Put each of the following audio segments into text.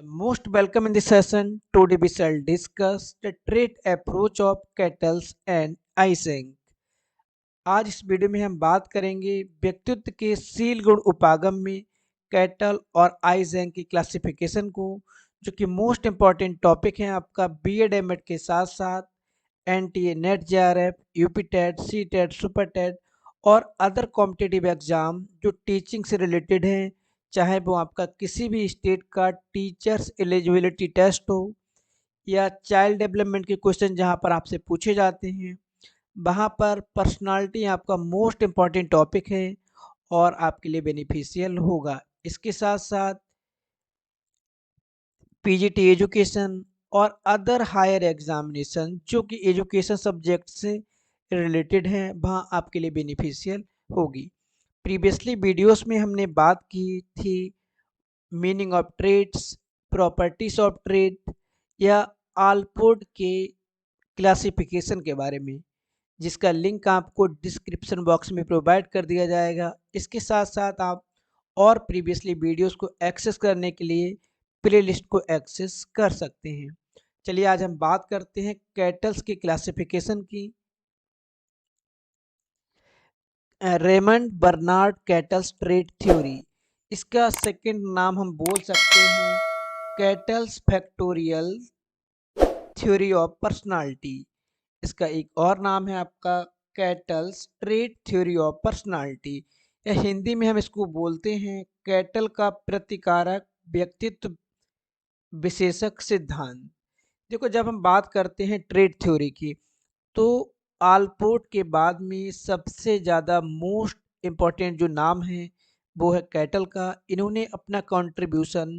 Most welcome in this session. Today we shall discuss the trade approach of kettles and icing. आज इस video में हम बात करेंगे व्यक्तित्व के सील गुण उपागम में कैटल और आइजैंग की क्लासिफिकेशन को, जो कि मोस्ट इम्पॉर्टेंट टॉपिक है आपका बीएड एमएड के साथ साथ NTA NET JRF UP TET C TET super TET और अदर कॉम्पिटिटिव एग्जाम जो टीचिंग से रिलेटेड हैं, चाहे वो आपका किसी भी स्टेट का टीचर्स एलिजिबिलिटी टेस्ट हो या चाइल्ड डेवलपमेंट के क्वेश्चन जहां पर आपसे पूछे जाते हैं, वहाँ पर पर्सनालिटी आपका मोस्ट इम्पॉर्टेंट टॉपिक है और आपके लिए बेनिफिशियल होगा। इसके साथ साथ पीजीटी एजुकेशन और अदर हायर एग्जामिनेशन जो कि एजुकेशन सब्जेक्ट से रिलेटेड हैं, वहाँ आपके लिए बेनिफिशियल होगी। प्रीवियसली वीडियोस में हमने बात की थी meaning of traits, properties of trait या आलपोर्ट के क्लासिफिकेशन के बारे में, जिसका लिंक आपको डिस्क्रिप्शन बॉक्स में प्रोवाइड कर दिया जाएगा। इसके साथ साथ आप और प्रीवियसली वीडियोस को एक्सेस करने के लिए प्लेलिस्ट को एक्सेस कर सकते हैं। चलिए आज हम बात करते हैं कैटल्स की क्लासिफिकेशन की। Raymond Bernard Cattell's trait theory, इसका सेकंड नाम हम बोल सकते हैं Cattell's factorial theory of personality. इसका एक और नाम है आपका Cattell's trait theory of personality, या हिंदी में हम इसको बोलते हैं कैटल का प्रतिकारक व्यक्तित्व विशेषक सिद्धांत। देखो, जब हम बात करते हैं ट्रेड थ्योरी की, तो आलपोर्ट के बाद में सबसे ज़्यादा मोस्ट इम्पॉर्टेंट जो नाम है वो है कैटल का। इन्होंने अपना कंट्रीब्यूशन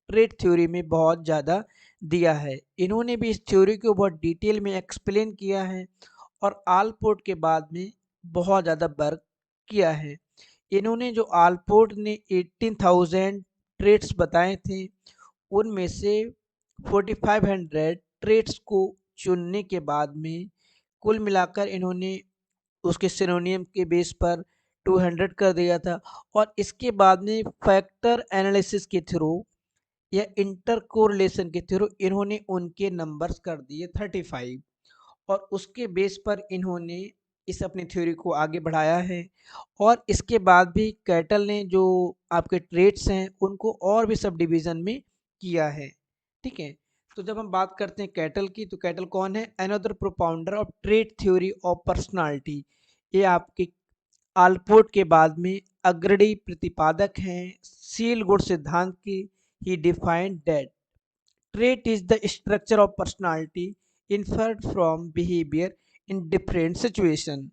ट्रेड थ्योरी में बहुत ज़्यादा दिया है। इन्होंने भी इस थ्योरी को बहुत डिटेल में एक्सप्लेन किया है और आलपोर्ट के बाद में बहुत ज़्यादा वर्क किया है। इन्होंने जो आलपोर्ट ने 18,000 ट्रेड्स बताए थे, उनमें से 4500 ट्रेड्स को चुनने के बाद में कुल मिलाकर इन्होंने उसके सिनोनियम के बेस पर 200 कर दिया था। और इसके बाद में फैक्टर एनालिसिस के थ्रू या इंटर कोरिलेशन के थ्रू इन्होंने उनके नंबर्स कर दिए 35, और उसके बेस पर इन्होंने इस अपनी थ्योरी को आगे बढ़ाया है। और इसके बाद भी कैटल ने जो आपके ट्रेड्स हैं उनको और भी सब डिवीज़न में किया है। ठीक है, तो जब हम बात करते हैं कैटल की, तो कैटल कौन है? Another propounder of trade theory of personality. ये आपके आलपोर्ट के बाद में अग्रणी प्रतिपादक हैं सील गुड सिद्धांत की। He defined that trait is the structure of personality inferred from behavior in different situation।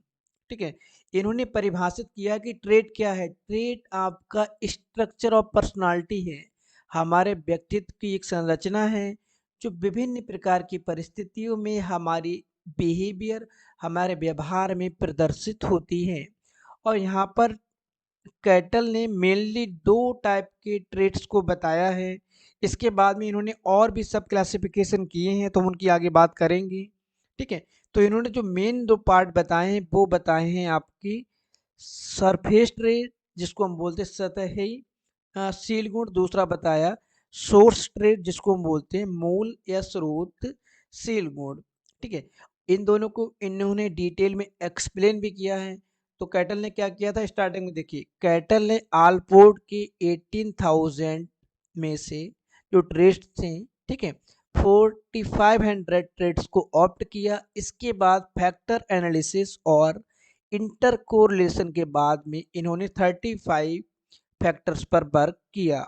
ठीक है, इन्होंने परिभाषित किया कि ट्रेट क्या है। ट्रेट आपका स्ट्रक्चर ऑफ पर्सनालिटी है, हमारे व्यक्तित्व की एक संरचना है जो विभिन्न प्रकार की परिस्थितियों में हमारी बिहेवियर, हमारे व्यवहार में प्रदर्शित होती है। और यहाँ पर कैटल ने मेनली दो टाइप के ट्रेड्स को बताया है। इसके बाद में इन्होंने और भी सब क्लासिफिकेशन किए हैं, तो हम उनकी आगे बात करेंगे। ठीक है, तो इन्होंने जो मेन दो पार्ट बताए हैं वो बताए हैं आपकी सरफेस ट्रेड, जिसको हम बोलते हैं सतही सील गुण। दूसरा बताया सोर्स ट्रेड, जिसको हम बोलते हैं मूल या स्रोत सील गुण। ठीक है, इन दोनों को इन्होंने डिटेल में एक्सप्लेन भी किया है। तो कैटल ने क्या किया था स्टार्टिंग में? देखिए, कैटल ने आलपोर्ट के 18,000 में से जो ट्रेड्स थे, ठीक है, 4500 ट्रेड्स को ऑप्ट किया। इसके बाद फैक्टर एनालिसिस और इंटर कोरिलेशन के बाद में इन्होंने 35 फैक्टर्स पर वर्क किया।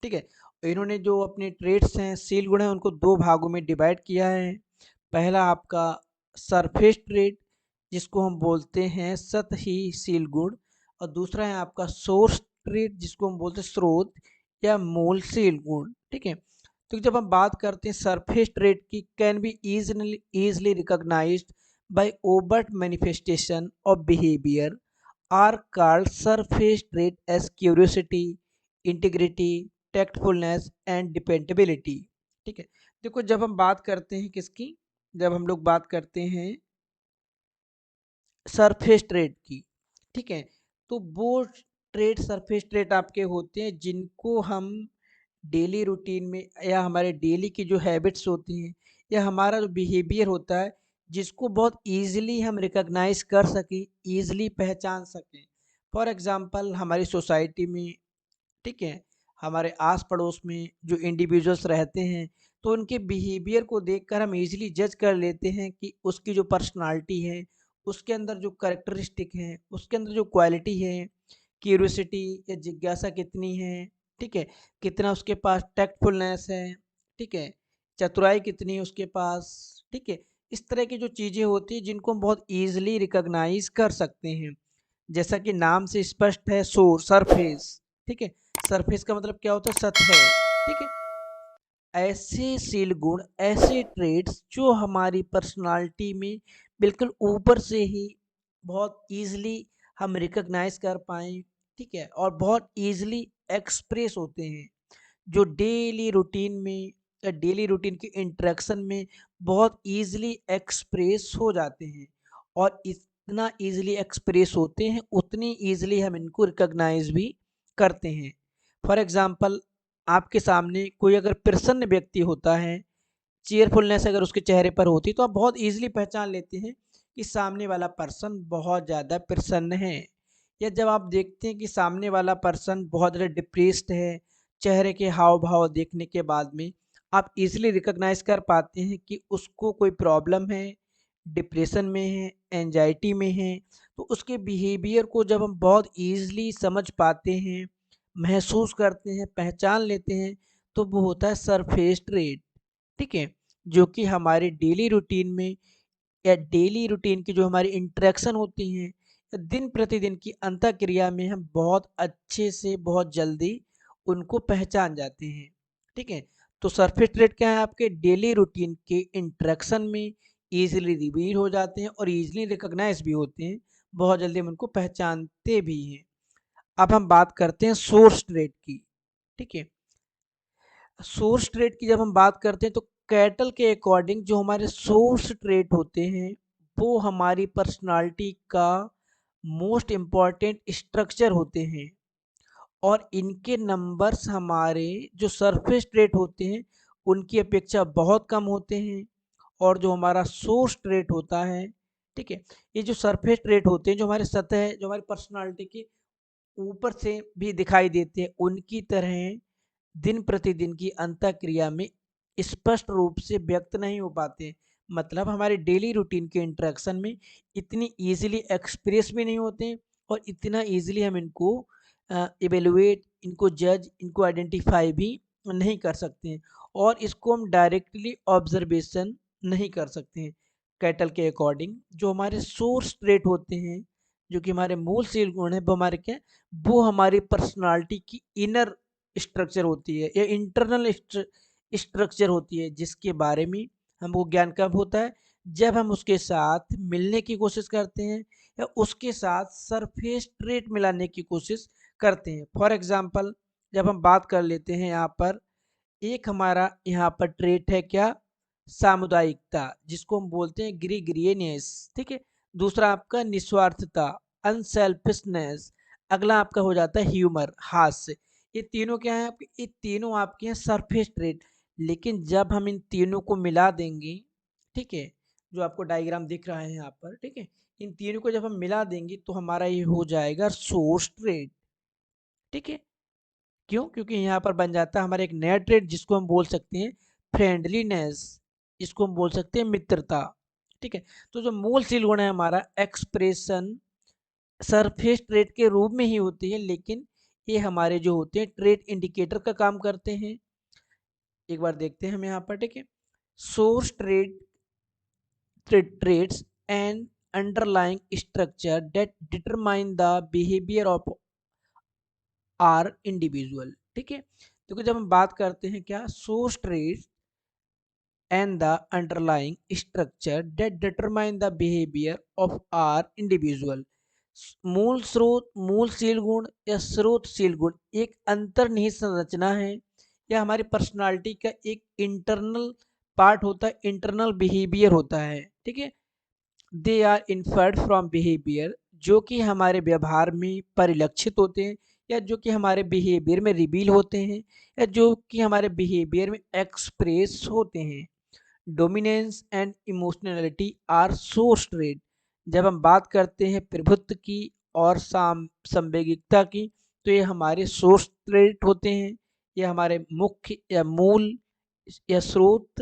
ठीक है, इन्होंने जो अपने ट्रेड्स हैं सील गुण हैं उनको दो भागों में डिवाइड किया है। पहला आपका सरफेस ट्रेड, जिसको हम बोलते हैं सतही सील गुण, और दूसरा है आपका सोर्स ट्रेड, जिसको हम बोलते हैं स्रोत या मूल सील गुण। ठीक है, तो जब हम बात करते हैं सरफेस ट्रेड की, can be easily recognized by overt manifestation of behavior are called surface trait as curiosity, integrity, tactfulness and dependability। ठीक है, देखो जब हम बात करते हैं किसकी, जब हम लोग बात करते हैं सरफेस ट्रेड की, ठीक है, तो वो ट्रेड सरफेस ट्रेड आपके होते हैं जिनको हम डेली रूटीन में या हमारे डेली की जो हैबिट्स होती हैं या हमारा जो बिहेवियर होता है, जिसको बहुत ईज़िली हम रिकॉग्नाइज़ कर सकें, ईज़िली पहचान सकें। फॉर एग्ज़ाम्पल हमारी सोसाइटी में, ठीक है, हमारे आस-पड़ोस में जो इंडिविजुअल्स रहते हैं, तो उनके बिहेवियर को देखकर हम ईज़िली जज कर लेते हैं कि उसकी जो पर्सनैलिटी है, उसके अंदर जो कैरेक्टरिस्टिक हैं, उसके अंदर जो क्वालिटी है, क्यूरियोसिटी या जिज्ञासा कितनी है, ठीक है? कितना उसके पास टैक्टफुलनेस है, ठीक है? चतुराई कितनी है उसके पास, ठीक है? इस तरह की जो चीज़ें होती हैं जिनको हम बहुत ईज़िली रिकॉग्नाइज़ कर सकते हैं। जैसा कि नाम से स्पष्ट है, सरफेस, ठीक है? सरफेस का मतलब क्या होता है? सतह, ठीक है? ऐसे शील गुण, ऐसे ट्रेड्स जो हमारी पर्सनालिटी में बिल्कुल ऊपर से ही बहुत ईज़िली हम रिकॉग्नाइज़ कर पाएँ, ठीक है? और बहुत ईज़िली एक्सप्रेस होते हैं, जो डेली रूटीन में या डेली रूटीन के इंटरेक्शन में बहुत ईज़िली एक्सप्रेस हो जाते हैं और इतना ईज़िली एक्सप्रेस होते हैं, उतनी ईज़िली हम इनको रिकॉग्नाइज़ भी करते हैं। फॉर एग्ज़ाम्पल आपके सामने कोई अगर प्रसन्न व्यक्ति होता है, चीयरफुलनेस अगर उसके चेहरे पर होती है, तो आप बहुत ईज़िली पहचान लेते हैं कि सामने वाला पर्सन बहुत ज़्यादा प्रसन्न है। या जब आप देखते हैं कि सामने वाला पर्सन बहुत ज़्यादा डिप्रेस्ड है, चेहरे के हाव-भाव देखने के बाद में आप ईज़िली रिकॉग्नाइज़ कर पाते हैं कि उसको कोई प्रॉब्लम है, डिप्रेशन में है, एंग्ज़ायटी में है, तो उसके बिहेवियर को जब हम बहुत ईज़िली समझ पाते हैं, महसूस करते हैं, पहचान लेते हैं, तो वो होता है सरफेस ट्रेट, ठीक है? जो कि हमारे डेली रूटीन में या डेली रूटीन की जो हमारी इंटरेक्शन होती हैं, या दिन प्रतिदिन की अंतःक्रिया में हम बहुत अच्छे से, बहुत जल्दी उनको पहचान जाते हैं, ठीक है? तो सरफेस ट्रेट क्या है? आपके डेली रूटीन के इंटरेक्शन में ईज़िली रिवील हो जाते हैं और ईज़िली रिकॉग्नाइज़ भी होते हैं, बहुत जल्दी हम उनको पहचानते भी हैं। अब हम बात करते हैं सोर्स ट्रेट की, ठीक है? सोर्स ट्रेट की जब हम बात करते हैं तो कैटल के अकॉर्डिंग जो हमारे सोर्स ट्रेट होते हैं, वो हमारी पर्सनालिटी का मोस्ट इम्पॉर्टेंट स्ट्रक्चर होते हैं और इनके नंबर्स हमारे जो सरफेस ट्रेट होते हैं उनकी अपेक्षा बहुत कम होते हैं। और जो हमारा सोर्स ट्रेट होता है, ठीक है, ये जो सरफेस ट्रेट होते हैं, जो हमारे सतह, जो हमारी पर्सनालिटी के ऊपर से भी दिखाई देते हैं, उनकी तरह दिन प्रतिदिन की अंतःक्रिया में स्पष्ट रूप से व्यक्त नहीं हो पाते। मतलब हमारे डेली रूटीन के इंटरेक्शन में इतनी ईज़िली एक्सप्रेस भी नहीं होते हैं और इतना ईज़िली हम इनको इवैल्यूएट, इनको जज, इनको आइडेंटिफ़ाई भी नहीं कर सकते हैं और इसको हम डायरेक्टली ऑब्ज़र्वेशन नहीं कर सकते हैं। कैटल के अकॉर्डिंग जो हमारे सोर्स ट्रेट होते हैं, जो कि हमारे मूल शील गुण हैं, वो हमारे क्या हैं? वो हमारी पर्सनैलिटी की इनर स्ट्रक्चर होती है या इंटरनल स्ट्रक्चर होती है, जिसके बारे में हमको ज्ञान कब होता है? जब हम उसके साथ मिलने की कोशिश करते हैं या उसके साथ सरफेस ट्रेट मिलाने की कोशिश करते हैं। फॉर एग्जांपल जब हम बात कर लेते हैं यहाँ पर, एक हमारा यहाँ पर ट्रेट है क्या? सामुदायिकता, जिसको हम बोलते हैं ग्रीगरियनियस, ठीक है? दूसरा आपका निस्वार्थता, अनसेल्फिशनेस। अगला आपका हो जाता है ह्यूमर, हास्य। ये तीनों क्या है आपके? ये तीनों आपके हैं सरफेस ट्रेट। लेकिन जब हम इन तीनों को मिला देंगे, ठीक है, जो आपको डायग्राम दिख रहा है यहाँ पर, ठीक है, इन तीनों को जब हम मिला देंगे तो हमारा ये हो जाएगा सोर्स ट्रेट, ठीक है। क्यों? क्योंकि यहाँ पर बन जाता है हमारा एक नया ट्रेड, जिसको हम बोल सकते हैं फ्रेंडलीनेस, जिसको हम बोल सकते हैं मित्रता, ठीक है। तो जो मूल सील गुण है हमारा, एक्सप्रेशन सरफेस ट्रेड के रूप में ही होती है, लेकिन ये हमारे जो होते हैं ट्रेड इंडिकेटर का काम करते हैं। एक बार देखते हैं हम यहाँ पर, ठीक है। Source traits and underlying structure that determine the behaviour of our individual, ठीक है। तो जब हम बात करते हैं क्या? Source traits and the underlying structure that determine the behavior of our individual। मूल स्रोत, मूल शील गुण या स्रोत शील गुण एक अंतर्निहित संरचना है या हमारी पर्सनालिटी का एक इंटरनल पार्ट होता है, इंटरनल बिहेवियर होता है, ठीक है। They are inferred from behaviour, जो कि हमारे व्यवहार में परिलक्षित होते हैं या जो कि हमारे बिहेवियर में रिवील होते हैं या जो कि हमारे बिहेवियर में एक्सप्रेस होते हैं। Dominance and emotionality are source trait. जब हम बात करते हैं प्रभुत्व की और संवेगिकता की, तो ये हमारे सोर्स ट्रेट होते हैं, ये हमारे मुख्य या मूल या स्रोत।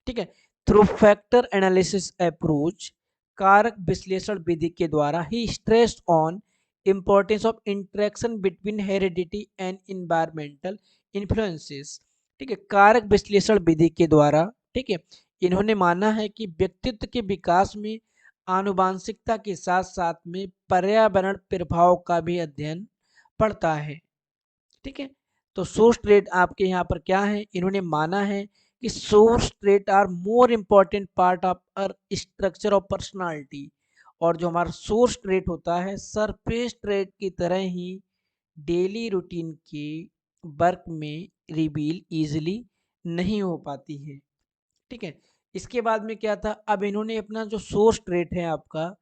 ठीक है। थ्रू फैक्टर एनालिसिस अप्रोच, कारक विश्लेषण विधि के द्वारा he stress on importance of interaction between heredity and environmental influences. ठीक है, कारक विश्लेषण विधि के द्वारा, ठीक है, इन्होंने माना है कि व्यक्तित्व के विकास में आनुवांशिकता के साथ साथ में पर्यावरण प्रभाव का भी अध्ययन पड़ता है। ठीक है, तो सोर्स ट्रेट आपके यहाँ पर क्या है, इन्होंने माना है कि source trait are more important part of our structure of personality. और जो हमारा सोर्स ट्रेट होता है सरफेस ट्रेट की तरह ही डेली रूटीन के वर्क में रिवील इजीली नहीं हो पाती है। ठीक है, इसके बाद में क्या था, अब इन्होंने अपना जो सोर्स ट्रेट है आपका,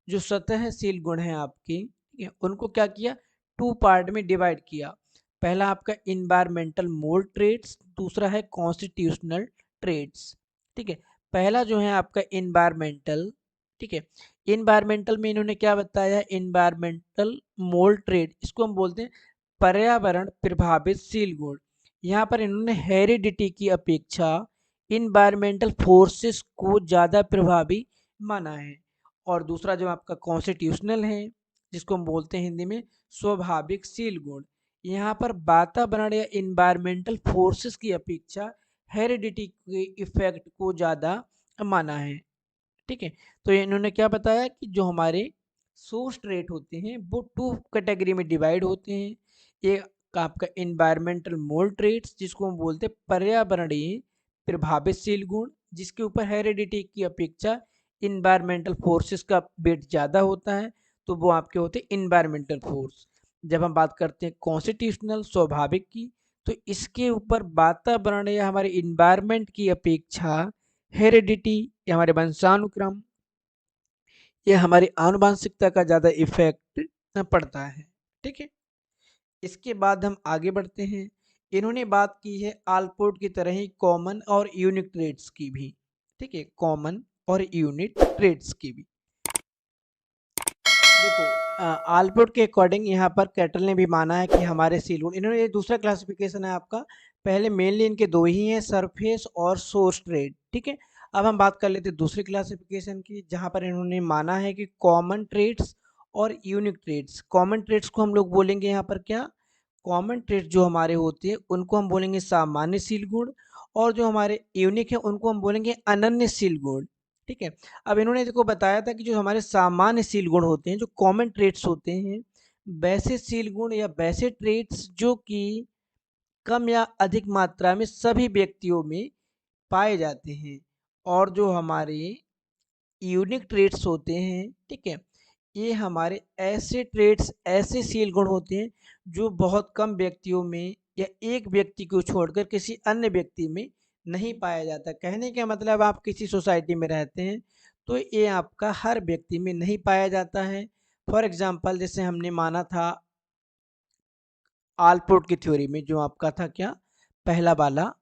जो सतहशील गुण है आपके, ठीक है, उनको क्या किया, टू पार्ट में डिवाइड किया। पहला आपका इन्वायरमेंटल मोल्ड ट्रेट्स, दूसरा है कॉन्स्टिट्यूशनल ट्रेट्स। ठीक है, पहला जो है आपका इन्वायरमेंटल। ठीक है, इन्वायरमेंटल में इन्होंने क्या बताया, इन्वायरमेंटल मोल्ड ट्रेट, इसको हम बोलते हैं पर्यावरण प्रभावितशील गुण। यहाँ पर इन्होंने हेरिडिटी की अपेक्षा इन्वायरमेंटल फोर्सेस को ज़्यादा प्रभावी माना है। और दूसरा जो आपका कॉन्स्टिट्यूशनल है, जिसको हम बोलते हैं हिंदी में स्वाभाविक शील गुण, यहाँ पर वातावरण या इन्वायरमेंटल फोर्सेस की अपेक्षा हेरिडिटी के इफेक्ट को ज़्यादा माना है। ठीक है, तो इन्होंने क्या बताया कि जो हमारे सोर्स ट्रेट होते हैं वो टू कैटेगरी में डिवाइड होते हैं। एक आपका इन्वायरमेंटल मोल्ड ट्रेट्स, जिसको हम बोलते हैं पर्यावरणीय प्रभावितशील गुण, जिसके ऊपर हेरिडिटी की अपेक्षा इन्वायरमेंटल फोर्सेस का वेट ज़्यादा होता है, तो वो आपके होते हैं इन्वायरमेंटल फोर्स। जब हम बात करते हैं कॉन्स्टिट्यूशनल स्वाभाविक की, तो इसके ऊपर वातावरण या हमारे इन्वायरमेंट की अपेक्षा हेरिडिटी या हमारे वंशानुक्रम, ये हमारी आनुवांशिकता का ज़्यादा इफेक्ट पड़ता है। ठीक है, इसके बाद हम आगे बढ़ते हैं। इन्होंने बात की है आलपोर्ट की तरह ही कॉमन और यूनिक ट्रेड्स की भी। ठीक है, कॉमन और यूनिक ट्रेड्स की भी। देखो, आलपोर्ट के अकॉर्डिंग यहाँ पर कैटल ने भी माना है कि हमारे सीलवुड, इन्होंने ये दूसरा क्लासिफिकेशन है आपका, पहले मेनली इनके दो ही हैं, सरफेस और सोर्स ट्रेड। ठीक है, अब हम बात कर लेते हैं दूसरी क्लासिफिकेशन की, जहाँ पर इन्होंने माना है कि कॉमन ट्रेड्स और यूनिक ट्रेड्स। कॉमन ट्रेड्स को हम लोग बोलेंगे यहाँ पर क्या, कॉमन ट्रेड जो हमारे होते हैं उनको हम बोलेंगे सामान्यशील गुण, और जो हमारे यूनिक है उनको हम बोलेंगे अनन्यशील गुण। ठीक है, अब इन्होंने देखो बताया था कि जो हमारे सामान्यशील गुण होते हैं, जो कॉमन ट्रेड्स होते हैं, वैसे शील गुण या वैसे ट्रेड्स जो कि कम या अधिक मात्रा में सभी व्यक्तियों में पाए जाते हैं। और जो हमारे यूनिक ट्रेड्स होते हैं, ठीक है, ये हमारे ऐसे ट्रेड्स, ऐसे शील गुण होते हैं जो बहुत कम व्यक्तियों में या एक व्यक्ति को छोड़कर किसी अन्य व्यक्ति में नहीं पाया जाता। कहने का मतलब, आप किसी सोसाइटी में रहते हैं तो ये आपका हर व्यक्ति में नहीं पाया जाता है। फॉर एग्जांपल, जैसे हमने माना था आलपोर्ट की थ्योरी में, जो आपका था क्या, पहला वाला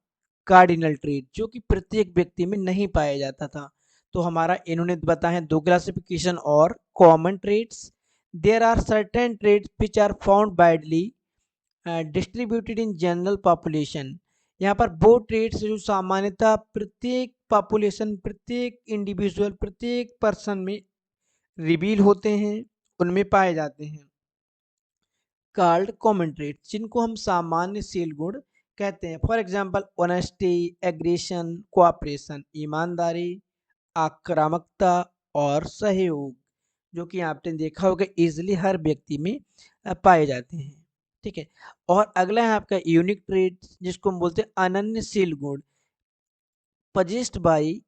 कार्डिनल ट्रेड, जो कि प्रत्येक व्यक्ति में नहीं पाया जाता था। तो हमारा इन्होंने बताया दो क्लासिफिकेशन और common traits. There are certain traits which are found widely distributed in general population. यहाँ पर वो ट्रेड्स जो सामान्यतः प्रत्येक पॉपुलेशन, प्रत्येक इंडिविजुअल, प्रत्येक पर्सन में रिवील होते हैं, उनमें पाए जाते हैं, कॉल्ड कॉमन ट्रेड्स, जिनको हम सामान्य शील गुण कहते हैं। For example, honesty, aggression, cooperation, ईमानदारी, आक्रामकता और सहयोग, जो कि आपने देखा होगा इजिली हर व्यक्ति में पाए जाते हैं। ठीक है, और अगला है आपका यूनिक ट्रेड, जिसको हम बोलते हैं अनन्यशील गुण, possessed by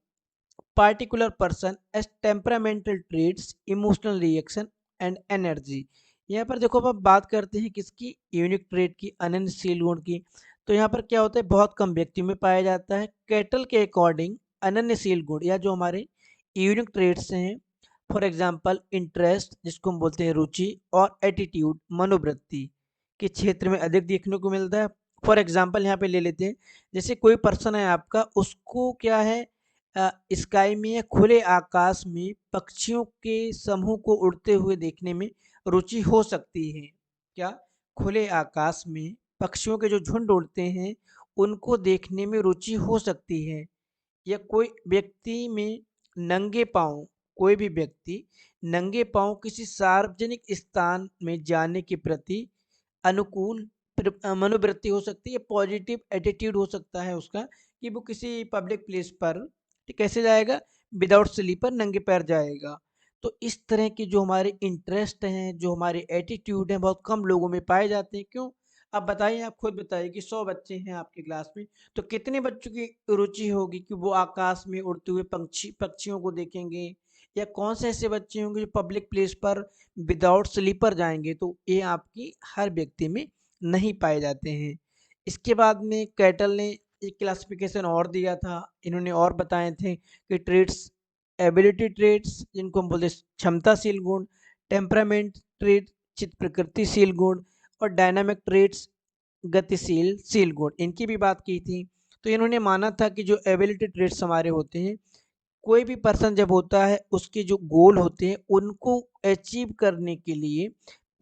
particular person as temperamental traits, emotional reaction and energy। यहाँ पर देखो, अब आप बात करते हैं किसकी, यूनिक ट्रेट की, अनन्यशील गुण की। तो यहाँ पर क्या होता है, बहुत कम व्यक्ति में पाया जाता है। कैटल के अकॉर्डिंग अनन्यशील गुण या जो हमारे यूनिक ट्रेट्स हैं, फॉर एग्जांपल इंटरेस्ट, जिसको हम बोलते हैं रुचि, और एटीट्यूड, मनोवृत्ति, के क्षेत्र में अधिक देखने को मिलता है। फॉर एग्जांपल यहाँ पे ले लेते हैं, जैसे कोई पर्सन है आपका, उसको क्या है, स्काई में या खुले आकाश में पक्षियों के समूह को उड़ते हुए देखने में रुचि हो सकती है। क्या? खुले आकाश में पक्षियों के जो झुंड उड़ते हैं, उनको देखने में रुचि हो सकती है। या कोई व्यक्ति में नंगे पाँव कोई भी व्यक्ति नंगे पाँव किसी सार्वजनिक स्थान में जाने के प्रति अनुकूल मनोवृत्ति हो सकती है, पॉजिटिव एटीट्यूड हो सकता है उसका, कि वो किसी पब्लिक प्लेस पर कैसे जाएगा, विदाउट स्लीपर नंगे पैर जाएगा। तो इस तरह के जो हमारे इंटरेस्ट हैं, जो हमारे एटीट्यूड हैं, बहुत कम लोगों में पाए जाते हैं। क्यों? अब बताइए, आप खुद बताइए कि 100 बच्चे हैं आपकी क्लास में, तो कितने बच्चों की रुचि होगी कि वो आकाश में उड़ते हुए पक्षियों को देखेंगे, या कौन से ऐसे बच्चे होंगे जो पब्लिक प्लेस पर विदाउट स्लीपर जाएंगे। तो ये आपकी हर व्यक्ति में नहीं पाए जाते हैं। इसके बाद में कैटल ने एक क्लासिफिकेशन और दिया था, इन्होंने और बताए थे कि ट्रेड्स, एबिलिटी ट्रेड्स जिनको हम बोलते हैं क्षमताशील गुण, टेम्परामेंट ट्रेड चित्त प्रकृतिशील गुण, और डायनामिक ट्रेड्स गतिशील गुण, इनकी भी बात की थी। तो इन्होंने माना था कि जो एबिलिटी ट्रेड्स हमारे होते हैं, कोई भी पर्सन जब होता है, उसके जो गोल होते हैं उनको अचीव करने के लिए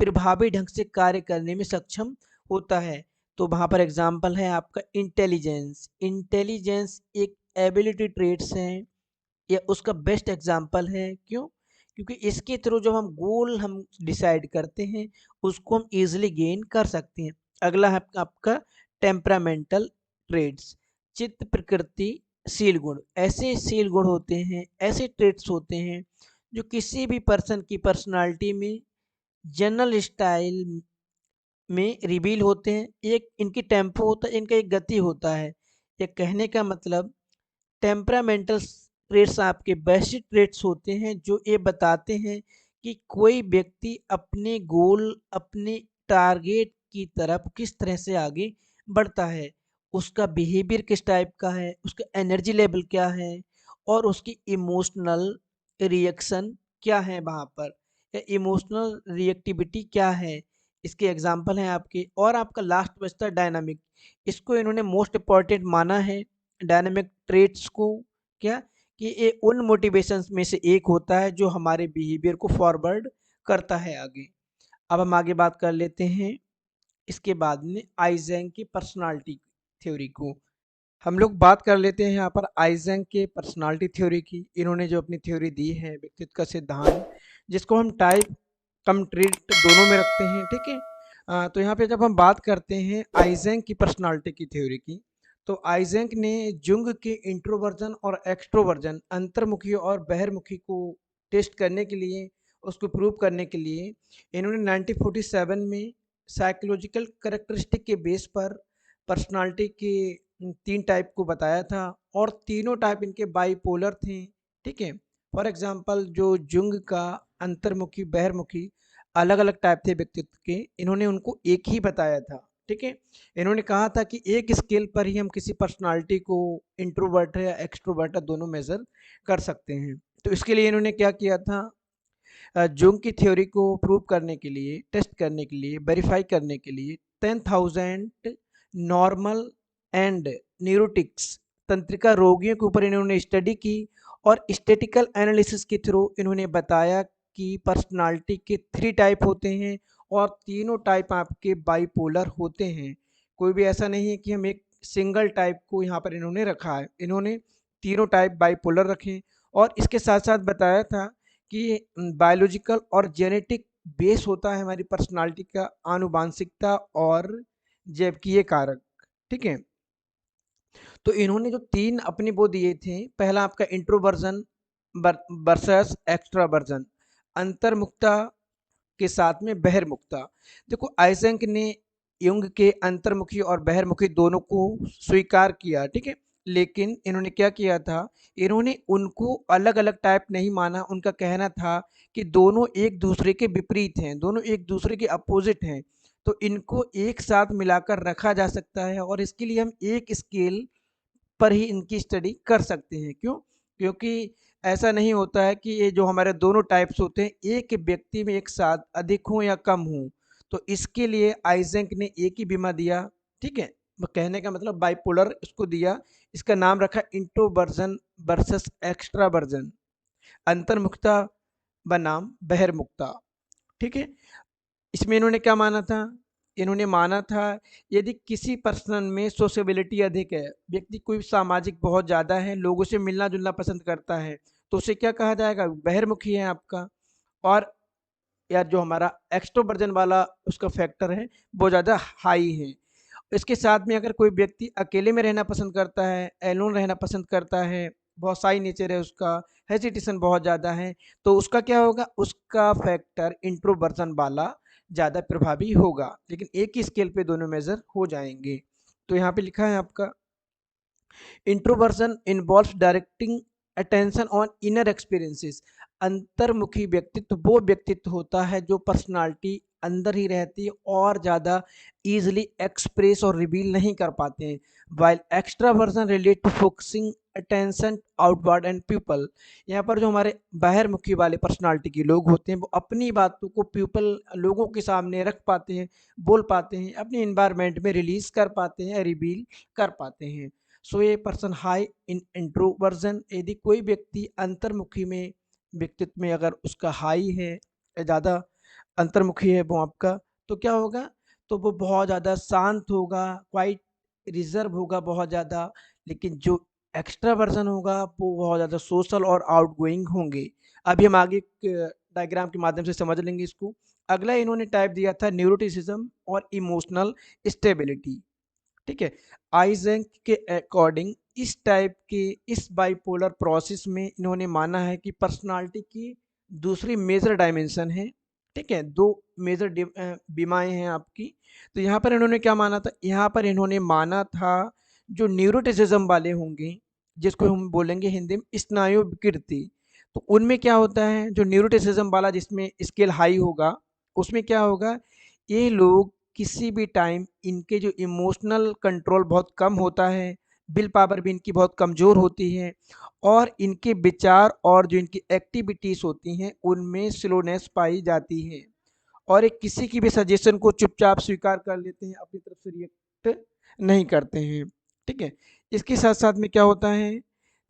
प्रभावी ढंग से कार्य करने में सक्षम होता है। तो वहाँ पर एग्जाम्पल है आपका इंटेलिजेंस। इंटेलिजेंस एक एबिलिटी ट्रेड्स हैं, या उसका बेस्ट एग्जाम्पल है। क्यों? क्योंकि इसके थ्रू जब हम गोल हम डिसाइड करते हैं, उसको हम इजीली गेन कर सकते हैं। अगला है आपका टेम्परामेंटल ट्रेड्स, चित्त प्रकृति शील गुण। ऐसे शील गुण होते हैं, ऐसे ट्रेड्स होते हैं जो किसी भी पर्सन की पर्सनालिटी में, जनरल स्टाइल में रिवील होते हैं। एक इनकी टेम्पो होता है, इनका एक गति होता है। ये कहने का मतलब, टेम्परामेंटल ट्रेट्स आपके बेसिक ट्रेट्स होते हैं जो ये बताते हैं कि कोई व्यक्ति अपने गोल, अपने टारगेट की तरफ किस तरह से आगे बढ़ता है, उसका बिहेवियर किस टाइप का है, उसका एनर्जी लेवल क्या है, और उसकी इमोशनल रिएक्शन क्या है वहाँ पर, या इमोशनल रिएक्टिविटी क्या है। इसके एग्जाम्पल हैं आपके। और आपका लास्ट बचता है डायनामिक। इसको इन्होंने मोस्ट इम्पॉर्टेंट माना है, डायनामिक ट्रेट्स को। क्या? कि ये उन मोटिवेशंस में से एक होता है जो हमारे बिहेवियर को फॉरवर्ड करता है आगे। अब हम आगे बात कर लेते हैं इसके बाद में आइजेंक की पर्सनालिटी थ्योरी को। हम लोग बात कर लेते हैं यहाँ पर आइजेंक के पर्सनालिटी थ्योरी की। इन्होंने जो अपनी थ्योरी दी है व्यक्तित्व का सिद्धांत, जिसको हम टाइप कम ट्रेट दोनों में रखते हैं, ठीक है। तो यहाँ पे जब हम बात करते हैं आइजेंक की पर्सनालिटी की थ्योरी की, तो आइजेंक ने जुंग के इंट्रोवर्जन और एक्सट्रोवर्जन, अंतर्मुखी और बहिर्मुखी को टेस्ट करने के लिए, उसको प्रूव करने के लिए, इन्होंने 1947 में साइकोलॉजिकल करेक्टरिस्टिक के बेस पर पर्सनालिटी के 3 टाइप को बताया था, और तीनों टाइप इनके बाइपोलर थे, ठीक है। फॉर एग्जांपल जो जुंग का अंतर्मुखी बहिर्मुखी अलग अलग टाइप थे व्यक्तित्व के, इन्होंने उनको एक ही बताया था, ठीक है। इन्होंने कहा था कि एक स्केल पर ही हम किसी पर्सनालिटी को इंट्रोवर्ट है या एक्सट्रोवर्ट है दोनों मेजर कर सकते हैं। तो इसके लिए इन्होंने क्या किया था, जुंग की थ्योरी को प्रूव करने के लिए, टेस्ट करने के लिए, वेरीफाई करने के लिए 10,000 नॉर्मल एंड न्यूरोटिक्स तंत्रिका रोगियों के ऊपर इन्होंने स्टडी की, और स्टैटिकल एनालिसिस के थ्रू इन्होंने बताया कि पर्सनालिटी के 3 टाइप होते हैं, और तीनों टाइप आपके बाइपोलर होते हैं। कोई भी ऐसा नहीं है कि हम एक सिंगल टाइप को यहाँ पर इन्होंने रखा है, इन्होंने तीनों टाइप बाइपोलर रखे। और इसके साथ साथ बताया था कि बायोलॉजिकल और जेनेटिक बेस होता है हमारी पर्सनालिटी का, आनुवांशिकता और जैविकीय कारक, ठीक है। तो इन्होंने जो 3 अपने वो दिए थे, पहला आपका इंट्रोवर्जन वर्सेस एक्सट्रावर्जन, अंतर्मुखता के साथ में बहिर्मुखता। देखो आइजेंक ने युंग के अंतर्मुखी और बहिर्मुखी दोनों को स्वीकार किया, ठीक है। लेकिन इन्होंने क्या किया था, इन्होंने उनको अलग अलग टाइप नहीं माना। उनका कहना था कि दोनों एक दूसरे के विपरीत हैं, दोनों एक दूसरे के अपोजिट हैं, तो इनको एक साथ मिलाकर रखा जा सकता है, और इसके लिए हम एक स्केल पर ही इनकी स्टडी कर सकते हैं। क्यों? क्योंकि ऐसा नहीं होता है कि ये जो हमारे दोनों टाइप्स होते हैं एक व्यक्ति में एक साथ अधिक हों या कम हों, तो इसके लिए आइजेंक ने एक ही बीमा दिया, ठीक है, कहने का मतलब बाइपोलर इसको दिया। इसका नाम रखा इंट्रोवर्जन वर्सेस एक्सट्रावर्जन, अंतर्मुखता बनाम बहिर्मुखता, ठीक है। इसमें इन्होंने क्या माना था, इन्होंने माना था यदि किसी पर्सन में सोशेबिलिटी अधिक है, व्यक्ति कोई सामाजिक बहुत ज़्यादा है, लोगों से मिलना जुलना पसंद करता है, तो उसे क्या कहा जाएगा, बहिर्मुखी है आपका। और यार जो हमारा एक्सट्रोवर्जन वाला उसका फैक्टर है वो ज़्यादा हाई है। इसके साथ में अगर कोई व्यक्ति अकेले में रहना पसंद करता है, एलोन रहना पसंद करता है, बहुत शाई नेचर है उसका, हेजिटेशन बहुत ज़्यादा है, तो उसका क्या होगा, उसका फैक्टर इंट्रोवर्जन वाला ज़्यादा प्रभावी होगा। लेकिन एक ही स्केल पे दोनों मेजर हो जाएंगे। तो यहाँ पे लिखा है आपका introversion involves directing attention on inner experiences. अंतर्मुखी व्यक्तित्व वो व्यक्तित्व होता है जो पर्सनालिटी अंदर ही रहती है और ज़्यादा इजीली एक्सप्रेस और रिवील नहीं कर पाते हैं। While extraversion relate to focusing attention outward and people. यहाँ पर जो हमारे बाहरमुखी वाले पर्सनालिटी के लोग होते हैं वो अपनी बातों को पीपल लोगों के सामने रख पाते हैं, बोल पाते हैं, अपने इन्वायरमेंट में रिलीज कर पाते हैं, रिवील कर पाते हैं। So a person high in introversion, यदि कोई व्यक्ति अंतर्मुखी में व्यक्तित्व में अगर उसका हाई है, ज़्यादा अंतर्मुखी है वो आपका, तो क्या होगा, तो वो बहुत ज़्यादा शांत होगा, क्वाइट रिजर्व होगा बहुत ज़्यादा। लेकिन जो एक्स्ट्रा वर्जन होगा वो बहुत ज़्यादा सोशल और आउटगोइंग होंगे। अभी हम आगे डायग्राम के माध्यम से समझ लेंगे इसको। अगला इन्होंने टाइप दिया था न्यूरोटिसिज्म और इमोशनल स्टेबिलिटी, ठीक है। आइजेंक के अकॉर्डिंग इस टाइप के इस बाइपोलर प्रोसेस में इन्होंने माना है कि पर्सनालिटी की दूसरी मेजर डायमेंशन है, ठीक है, दो मेजर बीमाएं हैं आपकी। तो यहाँ पर इन्होंने क्या माना था, यहाँ पर इन्होंने माना था जो न्यूरोटिसिज्म वाले होंगे, जिसको हम बोलेंगे हिंदी में स्नायु विकृति, तो उनमें क्या होता है, जो न्यूरोटिसिज्म वाला जिसमें स्केल हाई होगा उसमें क्या होगा, ये लोग किसी भी टाइम इनके जो इमोशनल कंट्रोल बहुत कम होता है, विल पावर भी इनकी बहुत कमज़ोर होती है, और इनके विचार और जो इनकी एक्टिविटीज़ होती हैं उनमें स्लोनेस पाई जाती है, और एक किसी की भी सजेशन को चुपचाप स्वीकार कर लेते हैं, अपनी तरफ से रिएक्ट नहीं करते हैं, ठीक है। इसके साथ साथ में क्या होता है,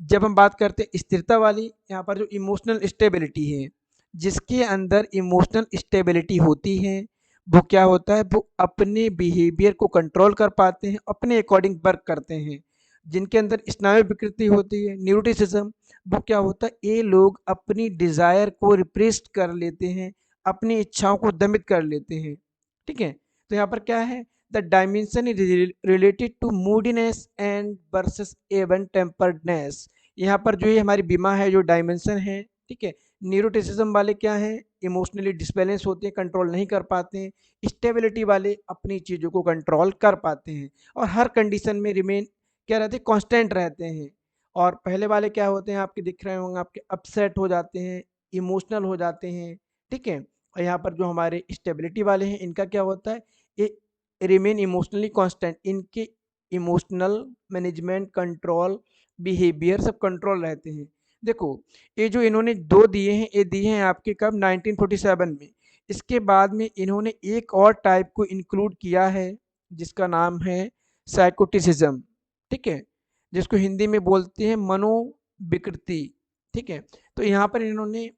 जब हम बात करते हैं स्थिरता वाली, यहाँ पर जो इमोशनल स्टेबिलिटी है, जिसके अंदर इमोशनल स्टेबिलिटी होती है वो क्या होता है, वो अपने बिहेवियर को कंट्रोल कर पाते हैं, अपने अकॉर्डिंग वर्क करते हैं। जिनके अंदर स्नायु विकृति होती है, न्यूरोटिसिज्म, वो क्या होता है, ये लोग अपनी डिज़ायर को रिप्रेस कर लेते हैं, अपनी इच्छाओं को दमित कर लेते हैं, ठीक है। तो यहाँ पर क्या है, the dimension is related to moodiness and versus even temperedness. यहाँ पर जो ये हमारी बीमा है, जो डायमेंशन है, ठीक है, न्यूरोटिसिज्म वाले क्या है, इमोशनली डिसबैलेंस होते हैं, कंट्रोल नहीं कर पाते हैं। स्टेबिलिटी वाले अपनी चीज़ों को कंट्रोल कर पाते हैं और हर कंडीशन में रिमेन क्या रहते हैं, कांस्टेंट रहते हैं। और पहले वाले क्या होते हैं, आपके दिख रहे होंगे, आपके अपसेट हो जाते हैं, इमोशनल हो जाते हैं, ठीक है। और यहाँ पर जो हमारे स्टेबिलिटी वाले हैं इनका क्या होता है, ये रिमेन इमोशनली कांस्टेंट, इनके इमोशनल मैनेजमेंट कंट्रोल बिहेवियर सब कंट्रोल रहते हैं। देखो ये जो इन्होंने दो दिए हैं, ये दिए हैं आपके कब, 1947 में। इसके बाद में इन्होंने एक और टाइप को इंक्लूड किया है जिसका नाम है साइकोटिसिज्म, ठीक है, जिसको हिंदी में बोलते हैं मनोविकृति, ठीक है। तो यहाँ पर इन्होंने,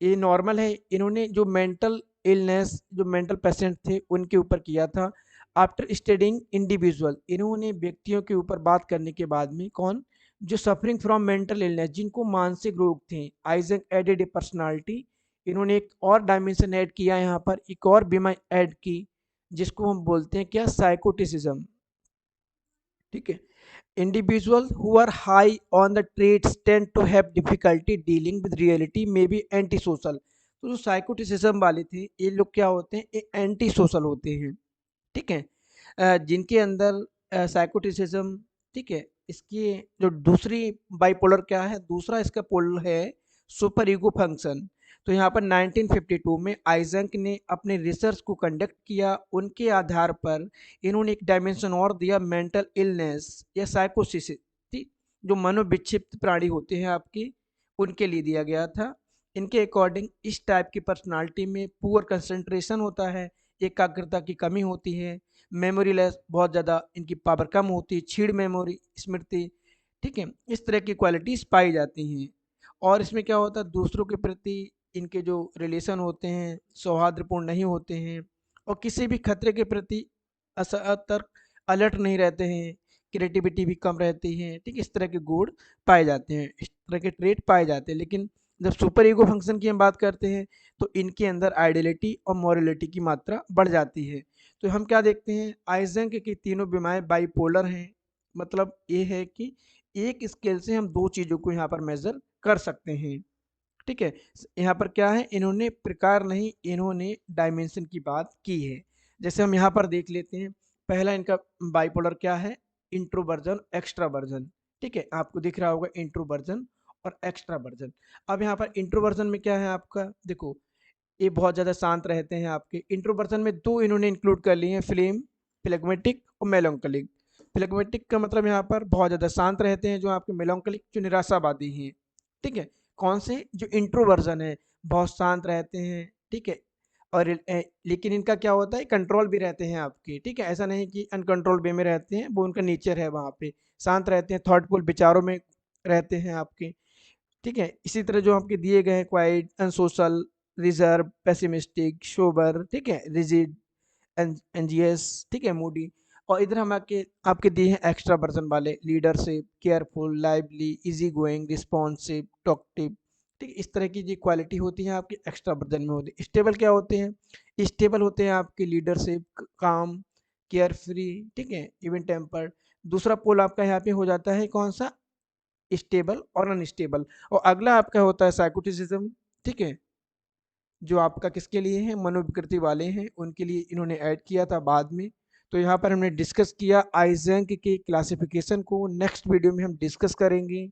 ये नॉर्मल है, इन्होंने जो मेंटल इलनेस, जो मेंटल पेशेंट थे उनके ऊपर किया था। आफ्टर स्टडिंग इंडिविजुअल, इन्होंने व्यक्तियों के ऊपर बात करने के बाद में, कौन, जो सफरिंग फ्रॉम मेंटल इलनेस, जिनको मानसिक रोग थे, आइजैक एडेड ए पर्सनालिटी, इन्होंने एक और डायमेंशन ऐड किया, यहाँ पर एक और बीमा ऐड की जिसको हम बोलते हैं क्या, साइकोटिसिज्म, ठीक है। Individuals who are high on the traits tend to have difficulty dealing with reality, may be antisocial। तो जो साइकोटिसिज्म वाले थे ये लोग क्या होते हैं, ये एंटी सोशल होते हैं, ठीक है। जिनके अंदर साइकोटिसिज्म, ठीक है, इसकी जो दूसरी बाइपोलर क्या है, दूसरा इसका पोल है सुपर ईगो फंक्शन। तो यहाँ पर 1952 में आइजैक ने अपने रिसर्च को कंडक्ट किया, उनके आधार पर इन्होंने एक डायमेंशन और दिया, मेंटल इलनेस या साइकोसिस, ठीक, जो मनोविक्षिप्त प्राणी होते हैं आपकी, उनके लिए दिया गया था। इनके अकॉर्डिंग इस टाइप की पर्सनालिटी में पुअर कंसंट्रेशन होता है, एकाग्रता की कमी होती है, मेमोरी लेस बहुत ज़्यादा इनकी पावर कम होती है, क्षीण मेमोरी स्मृति, ठीक है, इस तरह की क्वालिटीज़ पाई जाती हैं। और इसमें क्या होता है, दूसरों के प्रति इनके जो रिलेशन होते हैं सौहार्दपूर्ण नहीं होते हैं और किसी भी खतरे के प्रति असतर्क अलर्ट नहीं रहते हैं, क्रिएटिविटी भी कम रहती है, ठीक, इस तरह के गुण पाए जाते हैं, इस तरह के ट्रेट पाए जाते हैं। लेकिन जब सुपर ईगो फंक्शन की हम बात करते हैं तो इनके अंदर आइडियलिटी और मॉरलिटी की मात्रा बढ़ जाती है। तो हम क्या देखते हैं, आइजेंक की तीनों बीमारियां बाइपोलर हैं, मतलब ये है कि एक स्केल से हम दो चीज़ों को यहाँ पर मेजर कर सकते हैं, ठीक है। यहाँ पर क्या है, इन्होंने प्रकार नहीं, इन्होंने डायमेंशन की बात की है। जैसे हम यहाँ पर देख लेते हैं, पहला इनका बाइपोलर क्या है, इंट्रोवर्जन एक्सट्रावर्जन, ठीक है, आपको दिख रहा होगा इंट्रोवर्जन और एक्सट्रावर्जन। अब यहाँ पर इंट्रोवर्जन में क्या है आपका, देखो ये बहुत ज़्यादा शांत रहते हैं आपके। इंट्रोवर्जन में दो इन्होंने इंक्लूड कर लिए हैं, फ्लेम फ्लेगमेटिक और मेलोंकलिक। फ्लेगमेटिक का मतलब यहाँ पर बहुत ज़्यादा शांत रहते हैं, जो आपके मेलोंकलिक जो निराशावादी हैं, ठीक है। कौन से, जो इंट्रोवर्जन है बहुत शांत रहते हैं, ठीक है। और लेकिन इनका क्या होता है, कंट्रोल भी रहते हैं आपके, ठीक है, ऐसा नहीं कि अनकंट्रोल वे में रहते हैं, वो उनका नेचर है, वहाँ पे शांत रहते हैं, थॉटफुल विचारों में रहते हैं आपके, ठीक है। इसी तरह जो आपके दिए गए हैं, quite, unsocial, reserve, pessimistic, sober, ठीक है, रिजिड, एनजीएस, ठीक है, मूडी। और इधर हम आपके आपके दिए हैं एक्स्ट्रा वर्जन वाले, leadership, careful, lively, easy going, responsive, talkative, ठीक है, इस तरह की जो क्वालिटी होती है आपके एक्स्ट्रा वर्जन में होती है। स्टेबल क्या होते हैं, स्टेबल होते हैं आपके लीडरशिप, काम, केयर फ्री, ठीक है, इवन टेम्पर्ड। दूसरा पोल आपका यहाँ पे हो जाता है कौन सा, स्टेबल और अनस्टेबल। और अगला आपका होता है साइकोटिसिज्म, ठीक है, जो आपका किसके लिए है, मनोविकृति वाले हैं, उनके लिए इन्होंने ऐड किया था बाद में। तो यहाँ पर हमने डिस्कस किया आइजेंक के क्लासिफिकेशन को। नेक्स्ट वीडियो में हम डिस्कस करेंगे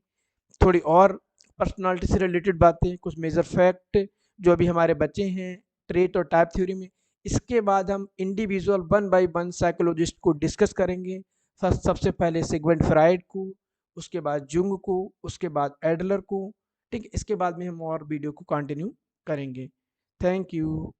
थोड़ी और पर्सनालिटी से रिलेटेड बातें, कुछ मेजर फैक्ट जो अभी हमारे बचे हैं ट्रेट और टाइप थ्योरी में। इसके बाद हम individual one by one psychologist को डिस्कस करेंगे। सबसे पहले सिगमंड फ्राइड को, उसके बाद जुंग को, उसके बाद एडलर को, ठीक है। इसके बाद में हम और वीडियो को कंटिन्यू करेंगे। Thank you.